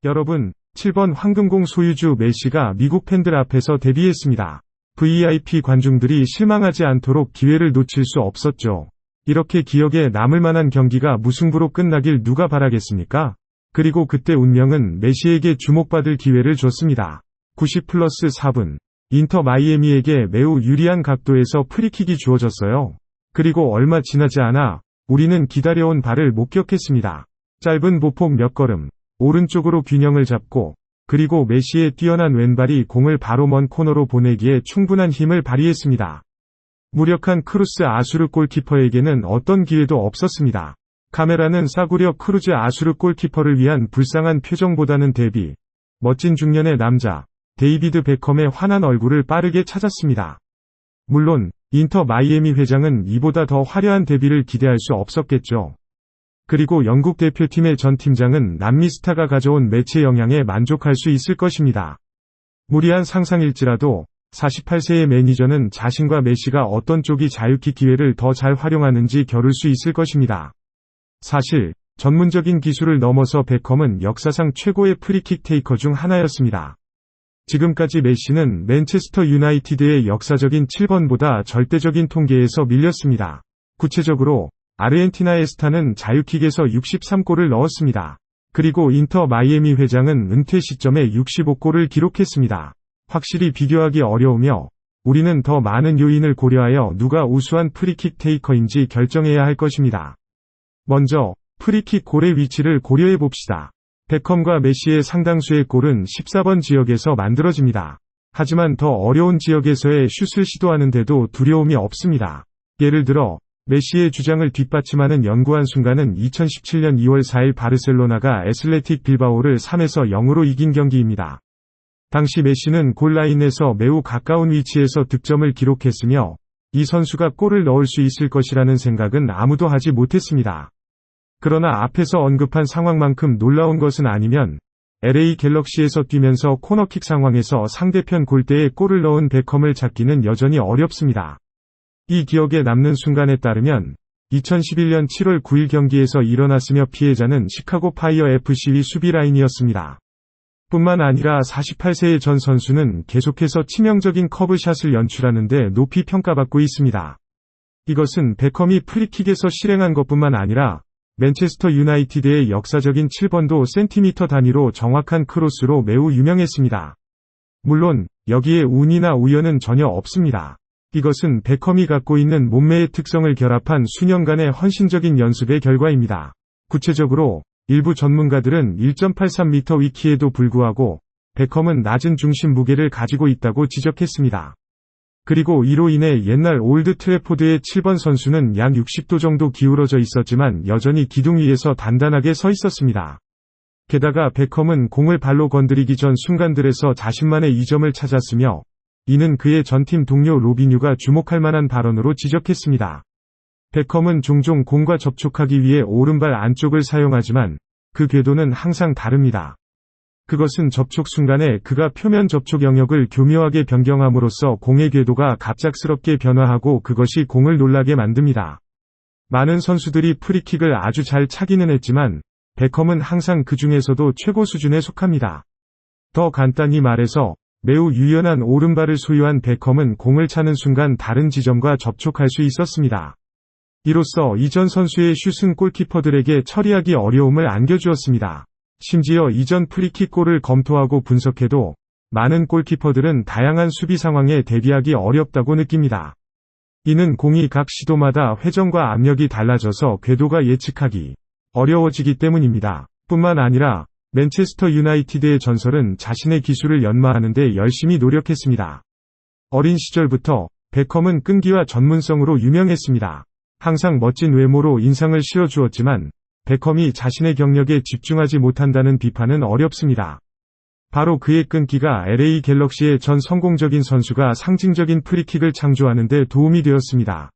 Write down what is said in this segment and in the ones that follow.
여러분, 7번 황금공 소유주 메시가 미국 팬들 앞에서 데뷔했습니다. VIP 관중들이 실망하지 않도록 기회를 놓칠 수 없었죠. 이렇게 기억에 남을 만한 경기가 무승부로 끝나길 누가 바라겠습니까? 그리고 그때 운명은 메시에게 주목받을 기회를 줬습니다. 90+4분. 인터 마이애미에게 매우 유리한 각도에서 프리킥이 주어졌어요. 그리고 얼마 지나지 않아 우리는 기다려온 발을 목격했습니다. 짧은 보폭 몇 걸음, 오른쪽으로 균형을 잡고, 그리고 메시의 뛰어난 왼발이 공을 바로 먼 코너로 보내기에 충분한 힘을 발휘했습니다. 무력한 크루스 아수르 골키퍼에게는 어떤 기회도 없었습니다. 카메라는 싸구려 크루즈 아수르 골키퍼를 위한 불쌍한 표정보다는 대비 멋진 중년의 남자 데이비드 베컴의 환한 얼굴을 빠르게 찾았습니다. 물론 인터 마이애미 회장은 이보다 더 화려한 데뷔를 기대할 수 없었겠죠. 그리고 영국 대표팀의 전 팀장은 남미 스타가 가져온 매체 영향에 만족할 수 있을 것입니다. 무리한 상상일지라도 48세의 매니저는 자신과 메시가 어떤 쪽이 자유킥 기회를 더 잘 활용하는지 겨룰 수 있을 것입니다. 사실 전문적인 기술을 넘어서 베컴은 역사상 최고의 프리킥 테이커 중 하나였습니다. 지금까지 메시는 맨체스터 유나이티드의 역사적인 7번보다 절대적인 통계에서 밀렸습니다. 구체적으로 아르헨티나의 스타는 자유킥에서 63골을 넣었습니다. 그리고 인터 마이애미 회장은 은퇴 시점에 65골을 기록했습니다. 확실히 비교하기 어려우며 우리는 더 많은 요인을 고려하여 누가 우수한 프리킥 테이커인지 결정해야 할 것입니다. 먼저 프리킥 골의 위치를 고려해 봅시다. 베컴과 메시의 상당수의 골은 14번 지역에서 만들어집니다. 하지만 더 어려운 지역에서의 슛을 시도하는데도 두려움이 없습니다. 예를 들어 메시의 주장을 뒷받침하는 연구한 순간은 2017년 2월 4일 바르셀로나가 애슬레틱 빌바오를 3-0으로 이긴 경기입니다. 당시 메시는 골라인에서 매우 가까운 위치에서 득점을 기록했으며 이 선수가 골을 넣을 수 있을 것이라는 생각은 아무도 하지 못했습니다. 그러나 앞에서 언급한 상황만큼 놀라운 것은 아니면 LA 갤럭시에서 뛰면서 코너킥 상황에서 상대편 골대에 골을 넣은 베컴을 찾기는 여전히 어렵습니다. 이 기억에 남는 순간에 따르면 2011년 7월 9일 경기에서 일어났으며 피해자는 시카고 파이어 FC의 수비 라인이었습니다. 뿐만 아니라 48세의 전 선수는 계속해서 치명적인 커브샷을 연출하는데 높이 평가받고 있습니다. 이것은 베컴이 프리킥에서 실행한 것뿐만 아니라 맨체스터 유나이티드의 역사적인 7번도 센티미터 단위로 정확한 크로스로 매우 유명했습니다. 물론 여기에 운이나 우연은 전혀 없습니다. 이것은 베컴이 갖고 있는 몸매의 특성을 결합한 수년간의 헌신적인 연습의 결과입니다. 구체적으로 일부 전문가들은 1.83m 위키에도 불구하고 베컴은 낮은 중심 무게를 가지고 있다고 지적했습니다. 그리고 이로 인해 옛날 올드 트래포드의 7번 선수는 약 60도 정도 기울어져 있었지만 여전히 기둥 위에서 단단하게 서 있었습니다. 게다가 베컴은 공을 발로 건드리기 전 순간들에서 자신만의 이점을 찾았으며 이는 그의 전팀 동료 로비뉴가 주목할 만한 발언으로 지적했습니다. 베컴은 종종 공과 접촉하기 위해 오른발 안쪽을 사용하지만 그 궤도는 항상 다릅니다. 그것은 접촉 순간에 그가 표면 접촉 영역을 교묘하게 변경함으로써 공의 궤도가 갑작스럽게 변화하고 그것이 공을 놀라게 만듭니다. 많은 선수들이 프리킥을 아주 잘 차기는 했지만 베컴은 항상 그 중에서도 최고 수준에 속합니다. 더 간단히 말해서 매우 유연한 오른발을 소유한 베컴은 공을 차는 순간 다른 지점과 접촉할 수 있었습니다. 이로써 이전 선수의 슛은 골키퍼들에게 처리하기 어려움을 안겨주었습니다. 심지어 이전 프리킥 골을 검토하고 분석해도 많은 골키퍼들은 다양한 수비 상황에 대비하기 어렵다고 느낍니다. 이는 공이 각 시도마다 회전과 압력이 달라져서 궤도가 예측하기 어려워지기 때문입니다. 뿐만 아니라 맨체스터 유나이티드의 전설은 자신의 기술을 연마하는 데 열심히 노력했습니다. 어린 시절부터 베컴은 끈기와 전문성으로 유명했습니다. 항상 멋진 외모로 인상을 씌워주었지만 베컴이 자신의 경력에 집중하지 못한다는 비판은 어렵습니다. 바로 그의 끈기가 LA 갤럭시의 전 성공적인 선수가 상징적인 프리킥을 창조하는 데 도움이 되었습니다.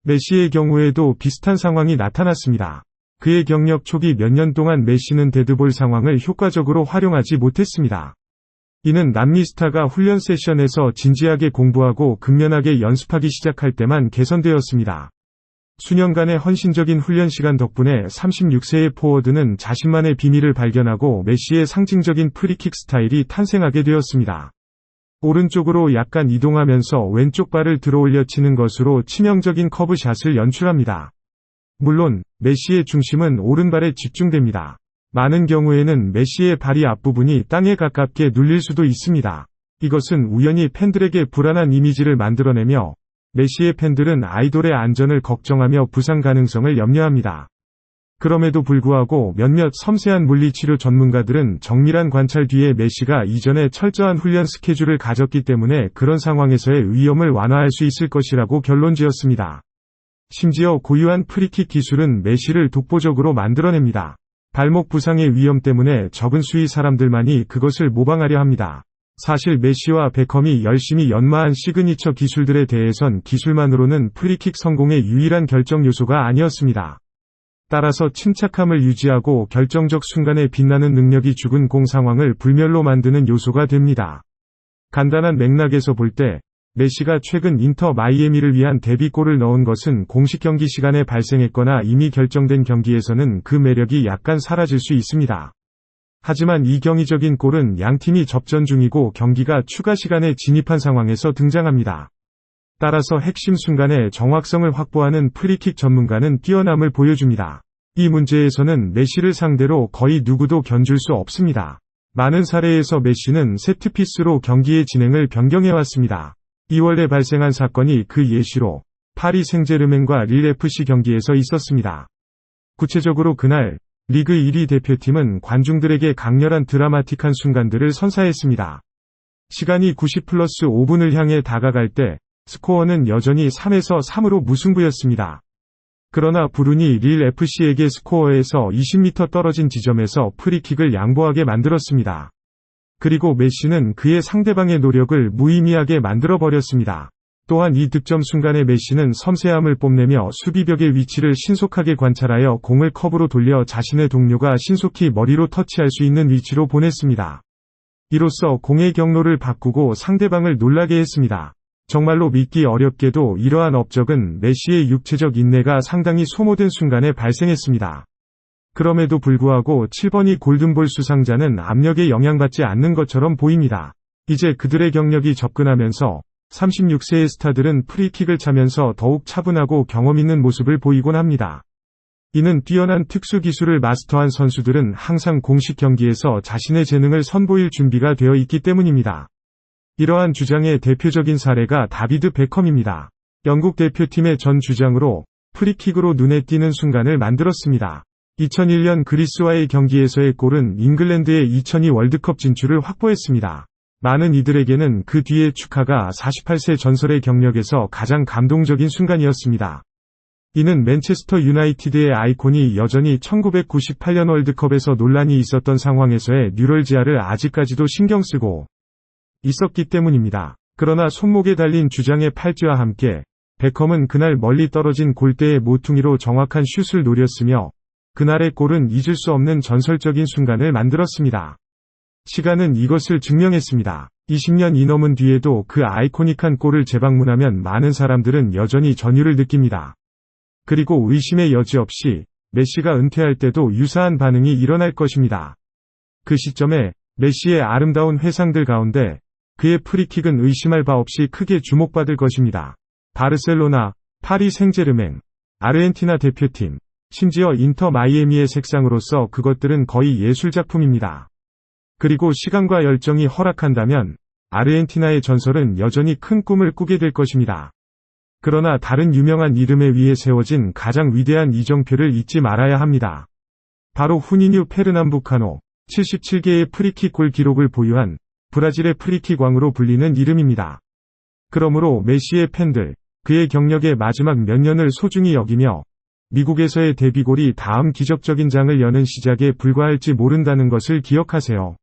메시의 경우에도 비슷한 상황이 나타났습니다. 그의 경력 초기 몇 년 동안 메시는 데드볼 상황을 효과적으로 활용하지 못했습니다. 이는 남미 스타가 훈련 세션에서 진지하게 공부하고 근면하게 연습하기 시작할 때만 개선되었습니다. 수년간의 헌신적인 훈련 시간 덕분에 36세의 포워드는 자신만의 비밀을 발견하고 메시의 상징적인 프리킥 스타일이 탄생하게 되었습니다. 오른쪽으로 약간 이동하면서 왼쪽 발을 들어올려 치는 것으로 치명적인 커브샷을 연출합니다. 물론 메시의 중심은 오른발에 집중됩니다. 많은 경우에는 메시의 발이 앞부분이 땅에 가깝게 눌릴 수도 있습니다. 이것은 우연히 팬들에게 불안한 이미지를 만들어내며 메시의 팬들은 아이돌의 안전을 걱정하며 부상 가능성을 염려합니다. 그럼에도 불구하고 몇몇 섬세한 물리치료 전문가들은 정밀한 관찰 뒤에 메시가 이전에 철저한 훈련 스케줄을 가졌기 때문에 그런 상황에서의 위험을 완화할 수 있을 것이라고 결론지었습니다. 심지어 고유한 프리킥 기술은 메시를 독보적으로 만들어냅니다. 발목 부상의 위험 때문에 적은 수의 사람들만이 그것을 모방하려 합니다. 사실 메시와 베컴이 열심히 연마한 시그니처 기술들에 대해선 기술만으로는 프리킥 성공의 유일한 결정 요소가 아니었습니다. 따라서 침착함을 유지하고 결정적 순간에 빛나는 능력이 죽은 공 상황을 불멸로 만드는 요소가 됩니다. 간단한 맥락에서 볼 때 메시가 최근 인터 마이애미를 위한 데뷔골을 넣은 것은 공식 경기 시간에 발생했거나 이미 결정된 경기에서는 그 매력이 약간 사라질 수 있습니다. 하지만 이 경이적인 골은 양팀이 접전 중이고 경기가 추가 시간에 진입한 상황에서 등장합니다. 따라서 핵심 순간에 정확성을 확보하는 프리킥 전문가는 뛰어남을 보여줍니다. 이 문제에서는 메시를 상대로 거의 누구도 견줄 수 없습니다. 많은 사례에서 메시는 세트피스로 경기의 진행을 변경해왔습니다. 2월에 발생한 사건이 그 예시로 파리 생제르맹과 릴 FC 경기에서 있었습니다. 구체적으로 그날 리그 1위 대표팀은 관중들에게 강렬한 드라마틱한 순간들을 선사했습니다. 시간이 90+5분을 향해 다가갈 때 스코어는 여전히 3에서 3으로 무승부였습니다. 그러나 불운이 릴 FC에게 스코어에서 20m 떨어진 지점에서 프리킥을 양보하게 만들었습니다. 그리고 메시는 그의 상대방의 노력을 무의미하게 만들어버렸습니다. 또한 이 득점 순간에 메시는 섬세함을 뽐내며 수비벽의 위치를 신속하게 관찰하여 공을 컵으로 돌려 자신의 동료가 신속히 머리로 터치할 수 있는 위치로 보냈습니다. 이로써 공의 경로를 바꾸고 상대방을 놀라게 했습니다. 정말로 믿기 어렵게도 이러한 업적은 메시의 육체적 인내가 상당히 소모된 순간에 발생했습니다. 그럼에도 불구하고 7번이 골든볼 수상자는 압력에 영향받지 않는 것처럼 보입니다. 이제 그들의 경력이 접근하면서 36세의 스타들은 프리킥을 차면서 더욱 차분하고 경험 있는 모습을 보이곤 합니다. 이는 뛰어난 특수 기술을 마스터한 선수들은 항상 공식 경기에서 자신의 재능을 선보일 준비가 되어 있기 때문입니다. 이러한 주장의 대표적인 사례가 다비드 베컴입니다. 영국 대표팀의 전 주장으로 프리킥으로 눈에 띄는 순간을 만들었습니다. 2001년 그리스와의 경기에서의 골은 잉글랜드의 2002 월드컵 진출을 확보했습니다. 많은 이들에게는 그 뒤의 축하가 48세 전설의 경력에서 가장 감동적인 순간이었습니다. 이는 맨체스터 유나이티드의 아이콘이 여전히 1998년 월드컵에서 논란이 있었던 상황에서의 뉴럴지아를 아직까지도 신경 쓰고 있었기 때문입니다. 그러나 손목에 달린 주장의 팔찌와 함께 베컴은 그날 멀리 떨어진 골대의 모퉁이로 정확한 슛을 노렸으며 그날의 골은 잊을 수 없는 전설적인 순간을 만들었습니다. 시간은 이것을 증명했습니다. 20년이 넘은 뒤에도 그 아이코닉한 골을 재방문하면 많은 사람들은 여전히 전율을 느낍니다. 그리고 의심의 여지 없이 메시가 은퇴할 때도 유사한 반응이 일어날 것입니다. 그 시점에 메시의 아름다운 회상들 가운데 그의 프리킥은 의심할 바 없이 크게 주목받을 것입니다. 바르셀로나, 파리 생제르맹, 아르헨티나 대표팀, 심지어 인터 마이애미의 색상으로서 그것들은 거의 예술작품입니다. 그리고 시간과 열정이 허락한다면 아르헨티나의 전설은 여전히 큰 꿈을 꾸게 될 것입니다. 그러나 다른 유명한 이름에 위에 세워진 가장 위대한 이정표를 잊지 말아야 합니다. 바로 후니뉴 페르남부카노, 77개의 프리킥 골 기록을 보유한 브라질의 프리킥 왕으로 불리는 이름입니다. 그러므로 메시의 팬들, 그의 경력의 마지막 몇 년을 소중히 여기며 미국에서의 데뷔골이 다음 기적적인 장을 여는 시작에 불과할지 모른다는 것을 기억하세요.